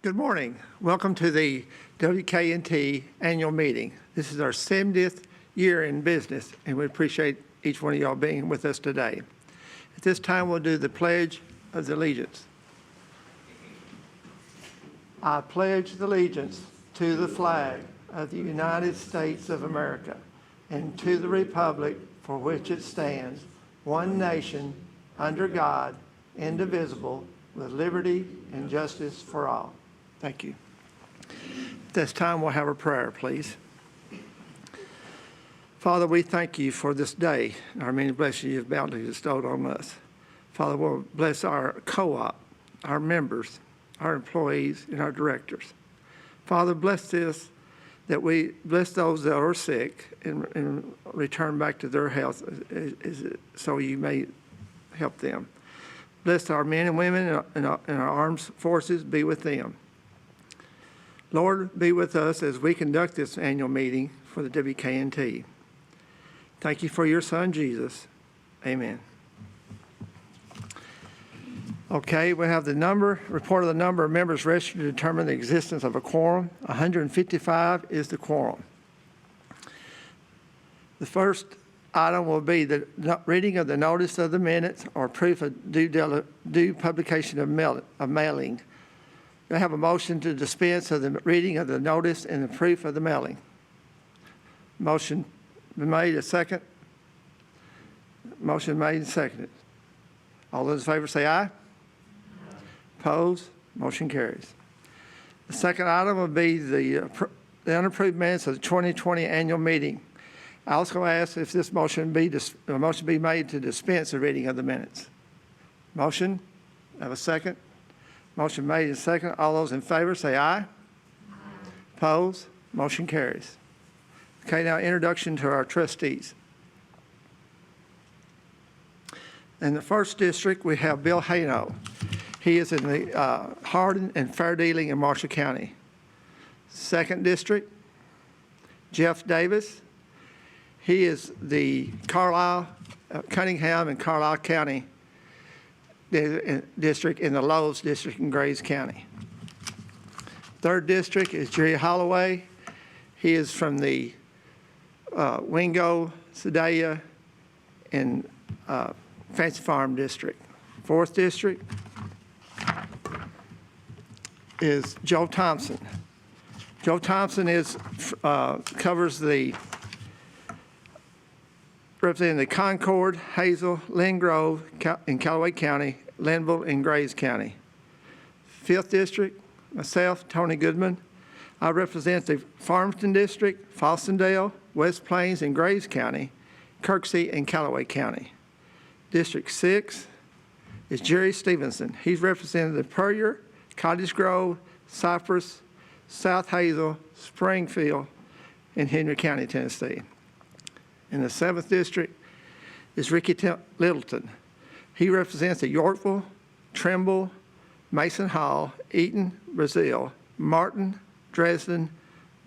Good morning. Welcome to the WKNT annual meeting. This is our 70th year in business, and we appreciate each one of y'all being with us today. At this time, we'll do the Pledge of Allegiance. I pledge allegiance to the flag of the United States of America and to the republic for which it stands, one nation, under God, indivisible, with liberty and justice for all. Thank you. At this time, we'll have a prayer, please. Father, we thank you for this day, our many blessings you have bountifully bestowed on us. Father, we'll bless our co-op, our members, our employees, and our directors. Father, bless this, that we bless those that are sick and return back to their health so you may help them. Bless our men and women in our armed forces, be with them. Lord, be with us as we conduct this annual meeting for the WKNT. Thank you for your son, Jesus. Amen. Okay, we have the report of the number of members registered to determine the existence of a quorum. 155 is the quorum. The first item will be the reading of the notice of the minutes or proof of due publication of mailing. Do I have a motion to dispense of the reading of the notice and the proof of the mailing? Motion been made. A second? Motion made and seconded. All those in favor say aye. Aye. Opposed? Motion carries. The second item will be the unapproved minutes of the 2020 annual meeting. I also ask if this motion be made to dispense the reading of the minutes. Motion? Have a second? Motion made and second. All those in favor say aye. Aye. Opposed? Motion carries. Okay, now introduction to our trustees. In the first district, we have Bill Hayno. He is in the Hardin and Fair Dealing in Marshall County. Second district, Jeff Davis. He is the Carlisle, Cunningham and Carlisle County district in the Lowe's district in Grays County. Third district is Jerry Holloway. He is from the Wingo, Sedalia, and Fancy Farm district. Fourth district is Joe Thompson. Joe Thompson covers representing the Concord, Hazel, Lynn Grove in Callaway County, Linville, and Grays County. Fifth district, myself, Tony Goodman. I represent the Farmington district, Fallstondale, West Plains, and Grays County, Kirksey, and Callaway County. District 6 is Jerry Stevenson. He's represented the Puryear, Cottage Grove, Cypress, South Hazel, Springfield, and Henry County, Tennessee. In the 7th district is Ricky Littleton. He represents the Yorkville, Trimble, Mason Hall, Eaton, Brazil, Martin, Dresden,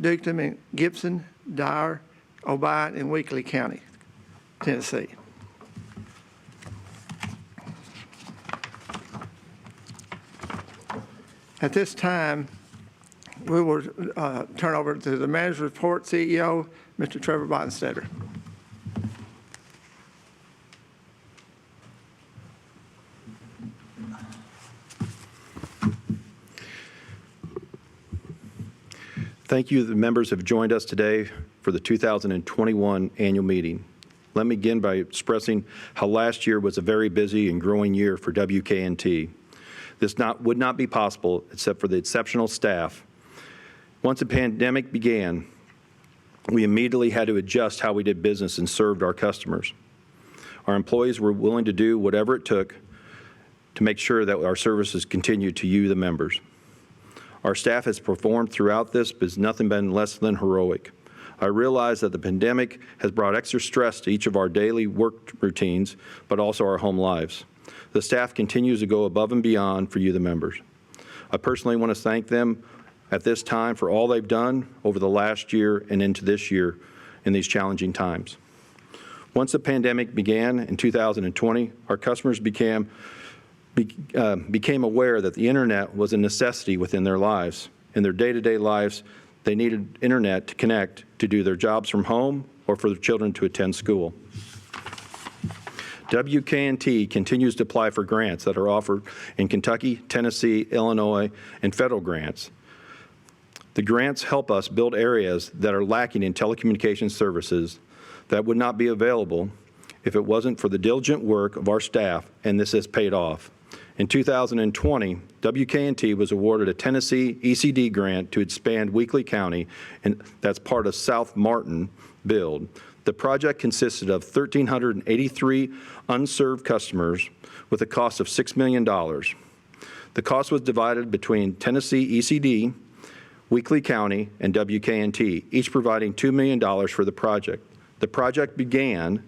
Duketon, and Gibson, Dyer, Obion, and Weakley County, Tennessee. At this time, we will turn over to the Manager's Report, CEO, Mr. Trevor Bonstetter. Thank you, the members have joined us today for the 2021 annual meeting. Let me begin by expressing how last year was a very busy and growing year for WKNT. This would not be possible except for the exceptional staff. Once the pandemic began, we immediately had to adjust how we did business and served our customers. Our employees were willing to do whatever it took to make sure that our services continued to you, the members. Our staff has performed throughout this, but it's nothing been less than heroic. I realize that the pandemic has brought extra stress to each of our daily work routines, but also our home lives. The staff continues to go above and beyond for you, the members. I personally want to thank them at this time for all they've done over the last year and into this year in these challenging times. Once the pandemic began in 2020, our customers became became aware that the internet was a necessity within their lives. In their day-to-day lives, they needed internet to connect to do their jobs from home or for their children to attend school. WKNT continues to apply for grants that are offered in Kentucky, Tennessee, Illinois, and federal grants. The grants help us build areas that are lacking in telecommunications services that would not be available if it wasn't for the diligent work of our staff, and this has paid off. In 2020, WKNT was awarded a Tennessee ECD grant to expand Weakley County, and that's part of South Martin build. The project consisted of 1,383 unserved customers with a cost of $6 million. The cost was divided between Tennessee ECD, Weakley County, and WKNT, each providing $2 million for the project. The project began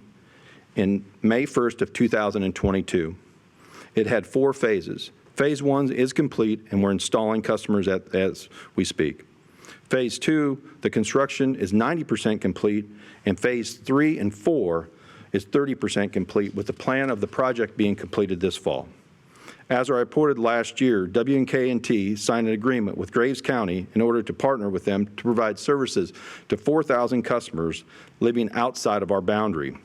in May 1st of 2022. It had 4 phases. Phase 1 is complete, and we're installing customers as we speak. Phase 2, the construction is 90% complete, and Phase 3 and 4 is 30% complete, with the plan of the project being completed this fall. As I reported last year, WKNT signed an agreement with Graves County in order to partner with them to provide services to 4,000 customers living outside of our boundary.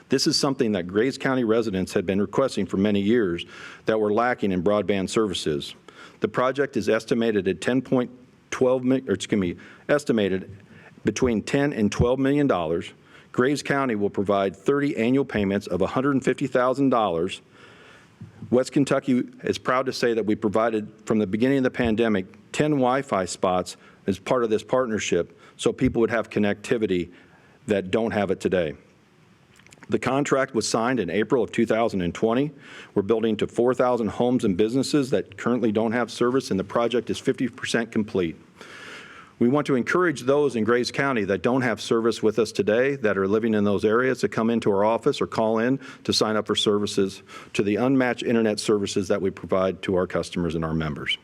This is something that Graves County residents had been requesting for many years that were lacking in broadband services. The project is estimated at estimated between $10 and $12 million. Graves County will provide 30 annual payments of $150,000. West Kentucky is proud to say that we provided, from the beginning of the pandemic, 10 Wi-Fi spots as part of this partnership so people would have connectivity that don't have it today. The contract was signed in April of 2020. We're building to 4,000 homes and businesses that currently don't have service, and the project is 50% complete. We want to encourage those in Graves County that don't have service with us today, that are living in those areas, to come into our office or call in to sign up for services, to the unmatched internet services that we provide to our customers and our members.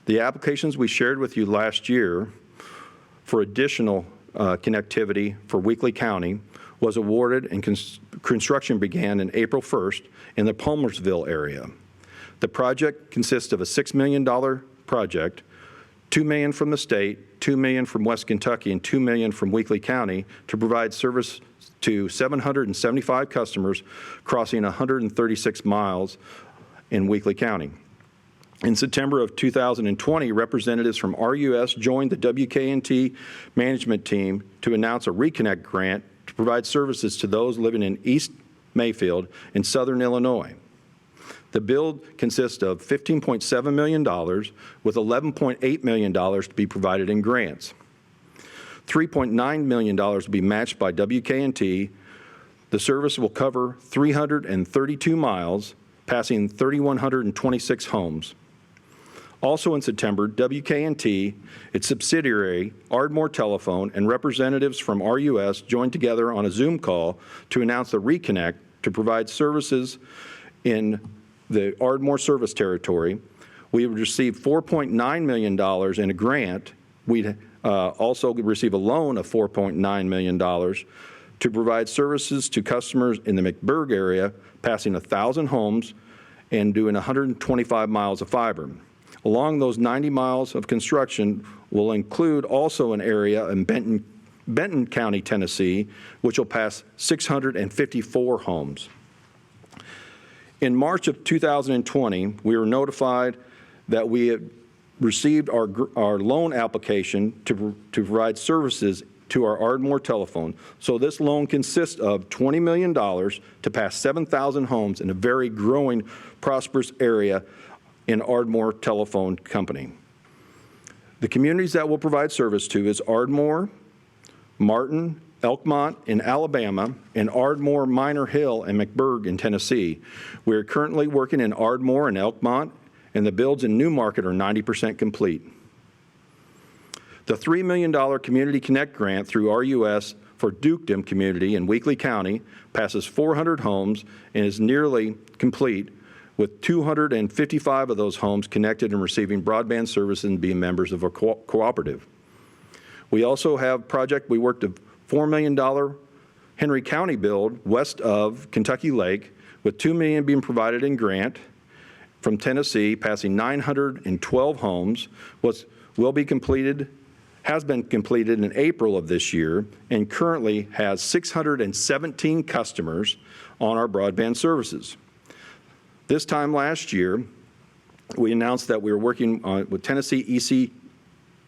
The applications we shared with you last year for additional connectivity for Weakley County was awarded, and construction began in April 1st in the Palmersville area. The project consists of a $6 million project, $2 million from the state, $2 million from West Kentucky, and $2 million from Weakley County to provide service to 775 customers crossing 136 miles in Weakley County. In September of 2020, representatives from RUS joined the WKNT management team to announce a Reconnect grant to provide services to those living in East Mayfield in southern Illinois. The build consists of $15.7 million with $11.8 million to be provided in grants. $3.9 million to be matched by WKNT. The service will cover 332 miles, passing 3,126 homes. Also in September, WKNT, its subsidiary, Ardmore Telephone, and representatives from RUS joined together on a Zoom call to announce the Reconnect to provide services in the Ardmore service territory. We would receive $4.9 million in a grant. We'd also receive a loan of $4.9 million to provide services to customers in the McBurg area, passing 1,000 homes and doing 125 miles of fiber. Along those 90 miles of construction will include also an area in Benton County, Tennessee, which will pass 654 homes. In March of 2020, we were notified that we had received our loan application to provide services to our Ardmore Telephone. So this loan consists of $20 million to pass 7,000 homes in a very growing, prosperous area in Ardmore Telephone Company. The communities that we'll provide service to is Ardmore, Martin, Elkmont in Alabama, and Ardmore, Minor Hill, and McBurg in Tennessee. We are currently working in Ardmore and Elkmont, and the builds in Newmarket are 90% complete. The $3 million Community Connect grant through RUS for Dukedom Community in Weakley County passes 400 homes and is nearly complete, with 255 of those homes connected and receiving broadband service and being members of a cooperative. We also have we worked a $4 million Henry County build west of Kentucky Lake, with $2 million being provided in grant from Tennessee, passing 912 homes, has been completed in April of this year, and currently has 617 customers on our broadband services. This time last year, we announced that we were working with Tennessee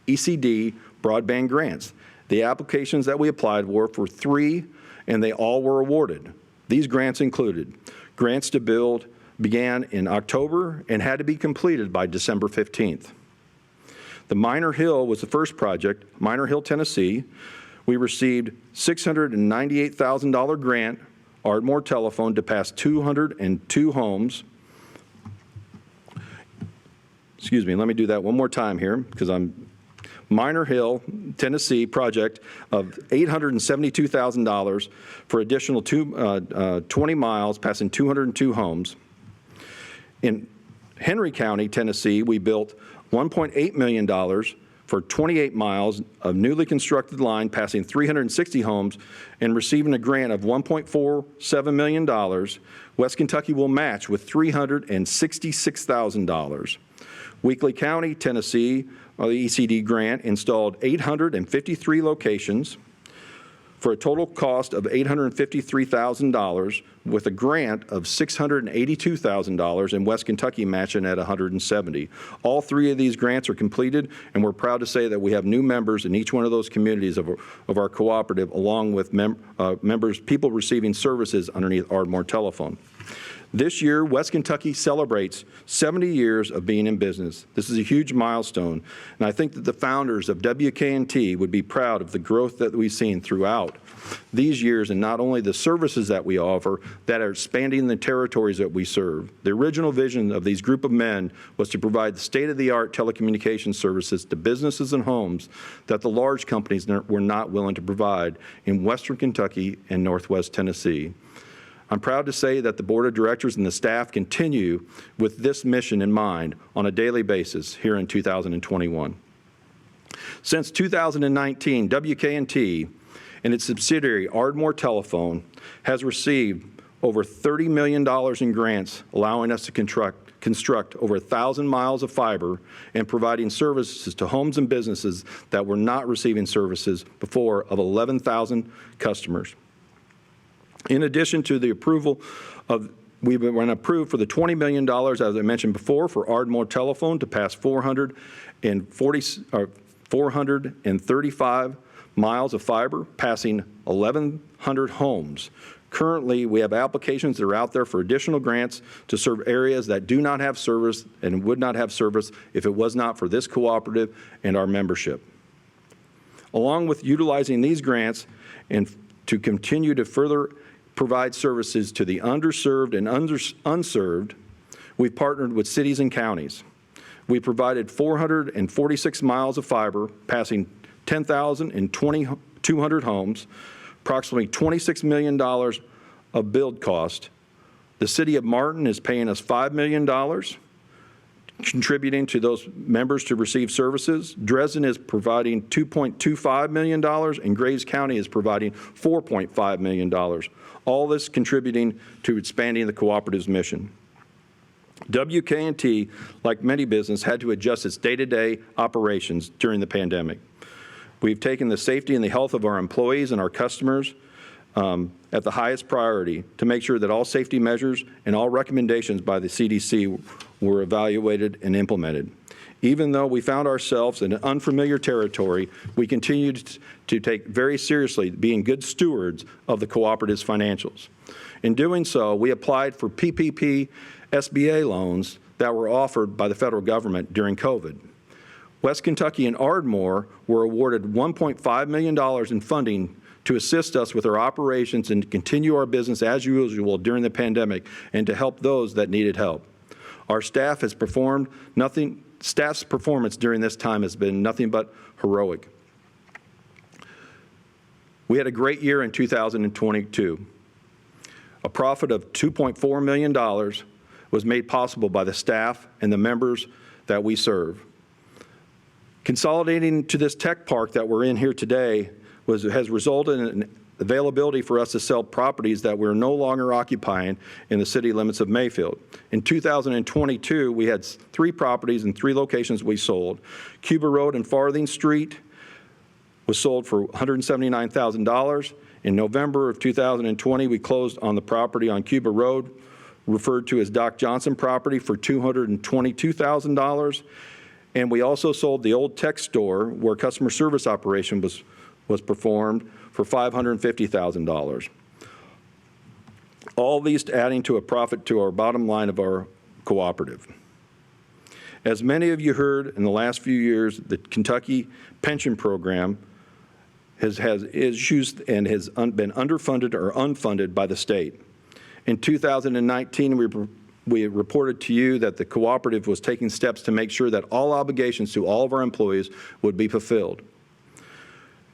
ECD broadband grants. The applications that we applied were for 3, and they all were awarded. These grants included grants to build began in October and had to be completed by December 15th. The Minor Hill was the first project, Minor Hill, Tennessee. We received $698,000 grant, Ardmore Telephone, to pass 202 homes. Excuse me, let me do that one more time here because Minor Hill, Tennessee project of $872,000 for additional 20 miles, passing 202 homes. In Henry County, Tennessee, we built $1.8 million for 28 miles of newly constructed line, passing 360 homes, and receiving a grant of $1.47 million. West Kentucky will match with $366,000. Weakley County, Tennessee, the ECD grant installed 853 locations for a total cost of $853,000 with a grant of $682,000, and West Kentucky matching at $170,000. All 3 of these grants are completed, and we're proud to say that we have new members in each one of those communities of our cooperative, along with people receiving services underneath Ardmore Telephone. This year, West Kentucky celebrates 70 years of being in business. This is a huge milestone, and I think that the founders of WKNT would be proud of the growth that we've seen throughout these years, and not only the services that we offer that are expanding the territories that we serve. The original vision of these group of men was to provide the state-of-the-art telecommunications services to businesses and homes that the large companies were not willing to provide in Western Kentucky and Northwest Tennessee. I'm proud to say that the Board of Directors and the staff continue with this mission in mind on a daily basis here in 2021. Since 2019, WKNT and its subsidiary Ardmore Telephone has received over $30 million in grants, allowing us to construct over 1,000 miles of fiber and providing services to homes and businesses that were not receiving services before of 11,000 customers. In addition to the approval of, we've been approved for the $20 million, as I mentioned before, for Ardmore Telephone to pass 435 miles of fiber, passing 1,100 homes. Currently, we have applications that are out there for additional grants to serve areas that do not have service and would not have service if it was not for this cooperative and our membership. Along with utilizing these grants and to continue to further provide services to the underserved and unserved, we've partnered with cities and counties. We provided 446 miles of fiber, passing 10,200 homes, approximately $26 million of build cost. The city of Martin is paying us $5 million, contributing to those members to receive services. Dresden is providing $2.25 million, and Graves County is providing $4.5 million. All this contributing to expanding the cooperative's mission. WKNT, like many businesses, had to adjust its day-to-day operations during the pandemic. We've taken the safety and the health of our employees and our customers at the highest priority to make sure that all safety measures and all recommendations by the CDC were evaluated and implemented. Even though we found ourselves in unfamiliar territory, we continued to take very seriously being good stewards of the cooperative's financials. In doing so, we applied for PPP SBA loans that were offered by the federal government during COVID. West Kentucky and Ardmore were awarded $1.5 million in funding to assist us with our operations and continue our business as usual during the pandemic and to help those that needed help. Our staff's performance during this time has been nothing but heroic. We had a great year in 2022. A profit of $2.4 million was made possible by the staff and the members that we serve. Consolidating to this tech park that we're in here today has resulted availability for us to sell properties that we're no longer occupying in the city limits of Mayfield. In 2022, we had 3 properties in 3 locations we sold. Cuba Road and Farthing Street was sold for $179,000. In November of 2020, we closed on the property on Cuba Road, referred to as Doc Johnson property, for $222,000. And we also sold the old tech store where customer service operation was performed for $550,000. All these adding to a profit to our bottom line of our cooperative. As many of you heard in the last few years, the Kentucky pension program has issues and has been underfunded or unfunded by the state. In 2019, we reported to you that the cooperative was taking steps to make sure that all obligations to all of our employees would be fulfilled.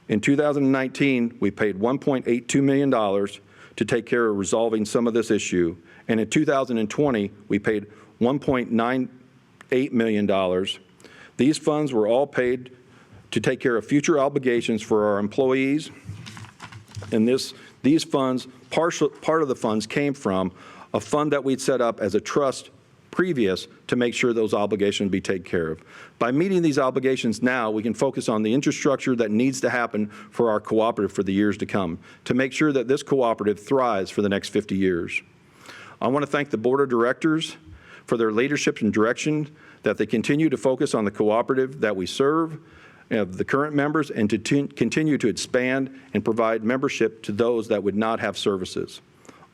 In 2019, we paid $1.82 million to take care of resolving some of this issue, and in 2020, we paid $1.98 million. These funds were all paid to take care of future obligations for our employees, and these funds, part of the funds came from a fund that we'd set up as a trust previous to make sure those obligations be taken care of. By meeting these obligations now, we can focus on the infrastructure that needs to happen for our cooperative for the years to come, to make sure that this cooperative thrives for the next 50 years. I want to thank the Board of Directors for their leadership and direction, that they continue to focus on the cooperative that we serve, the current members, and to continue to expand and provide membership to those that would not have services.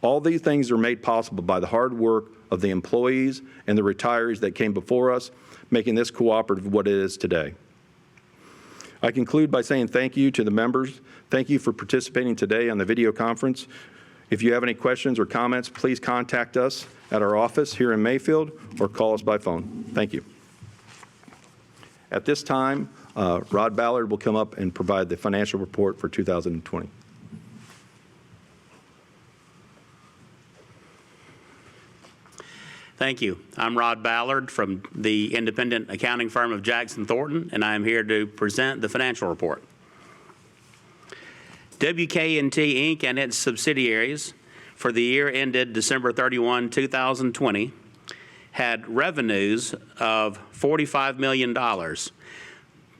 All these things are made possible by the hard work of the employees and the retirees that came before us, making this cooperative what it is today. I conclude by saying thank you to the members. Thank you for participating today on the video conference. If you have any questions or comments, please contact us at our office here in Mayfield or call us by phone. Thank you. At this time, Rod Ballard will come up and provide the financial report for 2020. Thank you. I'm Rod Ballard from the independent accounting firm of Jackson Thornton, and I am here to present the financial report. WK&T Inc. and its subsidiaries for the year ended December 31, 2020 had revenues of $45 million.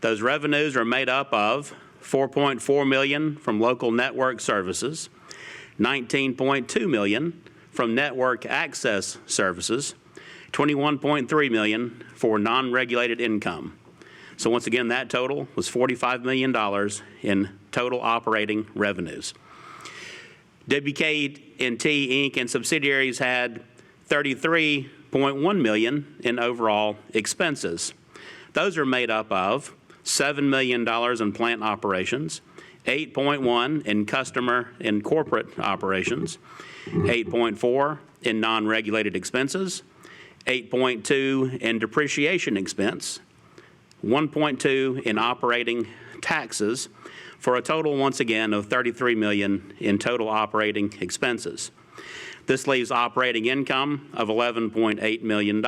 Those revenues are made up of $4.4 million from local network services, $19.2 million from network access services, $21.3 million for non-regulated income. So once again, that total was $45 million in total operating revenues. WK&T Inc. and subsidiaries had $33.1 million in overall expenses. Those are made up of $7 million in plant operations, $8.1 in customer and corporate operations, $8.4 in non-regulated expenses, $8.2 in depreciation expense, $1.2 in operating taxes, for a total, once again, of $33 million in total operating expenses. This leaves operating income of $11.8 million.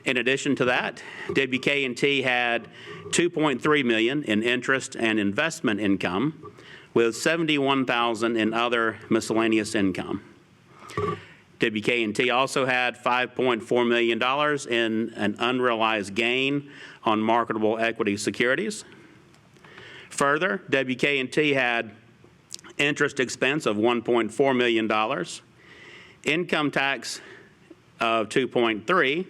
In addition to that, WK&T had $2.3 million in interest and investment income, with $71,000 in other miscellaneous income. WK&T also had $5.4 million in an unrealized gain on marketable equity securities. Further, WK&T had interest expense of $1.4 million, income tax of $2.3 million,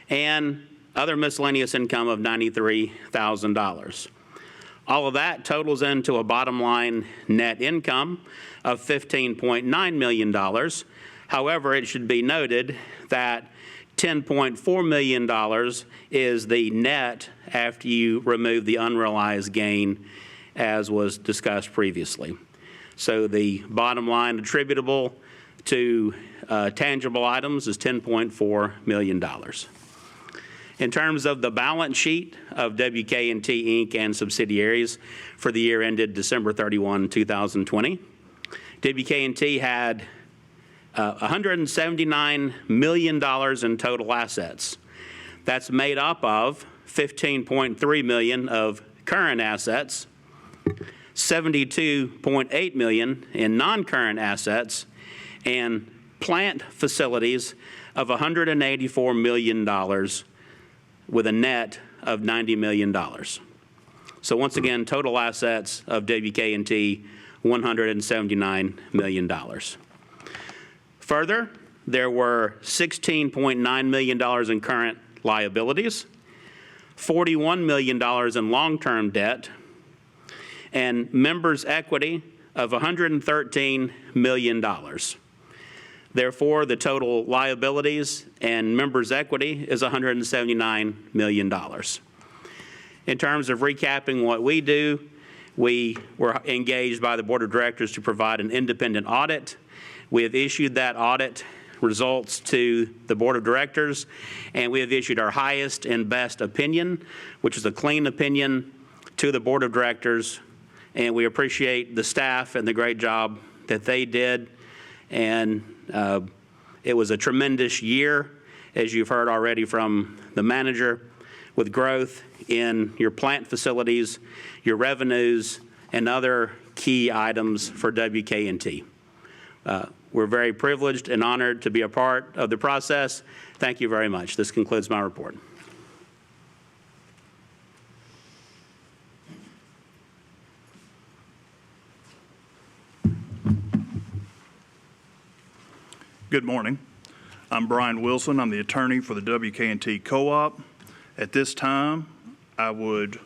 and other miscellaneous income of $93,000. All of that totals into a bottom line net income of $15.9 million. However, it should be noted that $10.4 million is the net after you remove the unrealized gain, as was discussed previously. So the bottom line attributable to tangible items is $10.4 million. In terms of the balance sheet of WK&T Inc. and subsidiaries for the year ended December 31, 2020, WK&T had $179 million in total assets. That's made up of $15.3 million of current assets, $72.8 million in non-current assets, and plant facilities of $184 million with a net of $90 million. So once again, total assets of WK&T, $179 million. Further, there were $16.9 million in current liabilities, $41 million in long-term debt, and members' equity of $113 million. Therefore, the total liabilities and members' equity is $179 million. In terms of recapping what we do, we were engaged by the Board of Directors to provide an independent audit. We have issued that audit results to the Board of Directors, and we have issued our highest and best opinion, which is a clean opinion, to the Board of Directors, and we appreciate the staff and the great job that they did. And it was a tremendous year, as you've heard already from the manager, with growth in your plant facilities, your revenues, and other key items for WK&T. We're very privileged and honored to be a part of the process. Thank you very much. This concludes my report. Good morning. I'm Brian Wilson. I'm the attorney for the WK&T Co-op. At this time, I would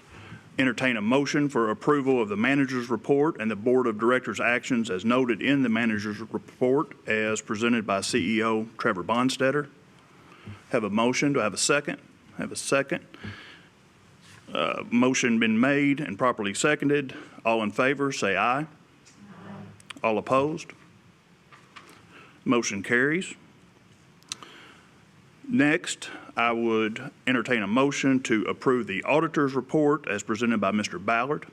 entertain a motion for approval of the manager's report and the Board of Directors' actions as noted in the manager's report as presented by CEO Trevor Bonstetter. Have a motion. Do I have a second? Have a second. Motion been made and properly seconded. All in favor, say aye. Aye. All opposed? Motion carries. Next, I would entertain a motion to approve the auditor's report as presented by Mr. Ballard.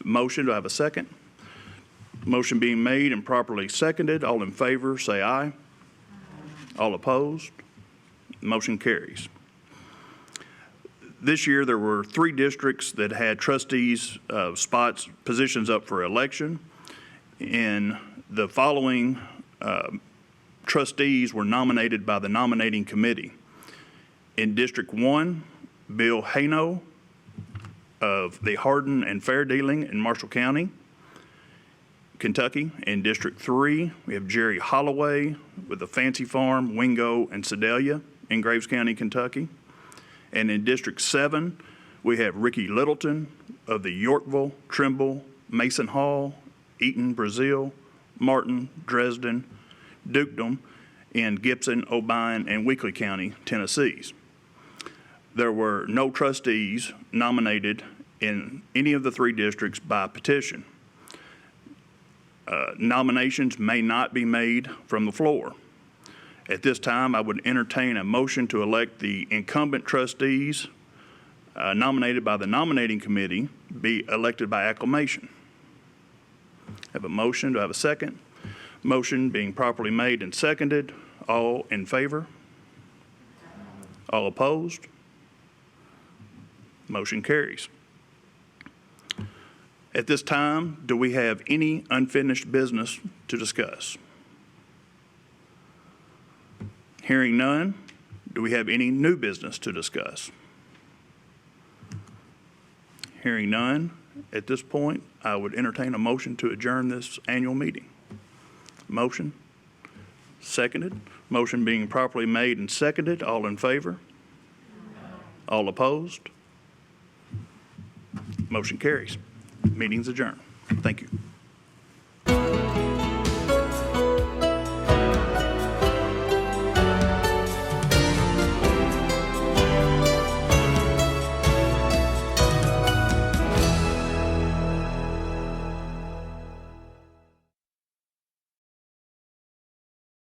Motion, do I have a second? Motion being made and properly seconded. All in favor, say aye. Aye. All opposed? Motion carries. This year, there were 3 districts that had trustees positions up for election. In the following trustees were nominated by the nominating committee. In District 1, Bill Hano of the Hardin and Fair Dealing in Marshall County, Kentucky. In District 3, we have Jerry Holloway with the Fancy Farm, Wingo, and Sedalia in Graves County, Kentucky. And in District 7, we have Ricky Littleton of the Yorkville, Trimble, Mason Hall, Eaton, Brazil, Martin, Dresden, Dukedom in Gibson, Obion, and Weakley County, Tennessee. There were no trustees nominated in any of the 3 districts by petition. Nominations may not be made from the floor. At this time, I would entertain a motion to elect the incumbent trustees nominated by the nominating committee be elected by acclamation. I have a motion. Do I have a second? Motion being properly made and seconded. All in favor? All opposed? Motion carries. At this time, do we have any unfinished business to discuss? Hearing none, do we have any new business to discuss? Hearing none, at this point, I would entertain a motion to adjourn this annual meeting. Motion? Seconded. Motion being properly made and seconded. All in favor? All opposed? Motion carries. Meeting's adjourned. Thank you.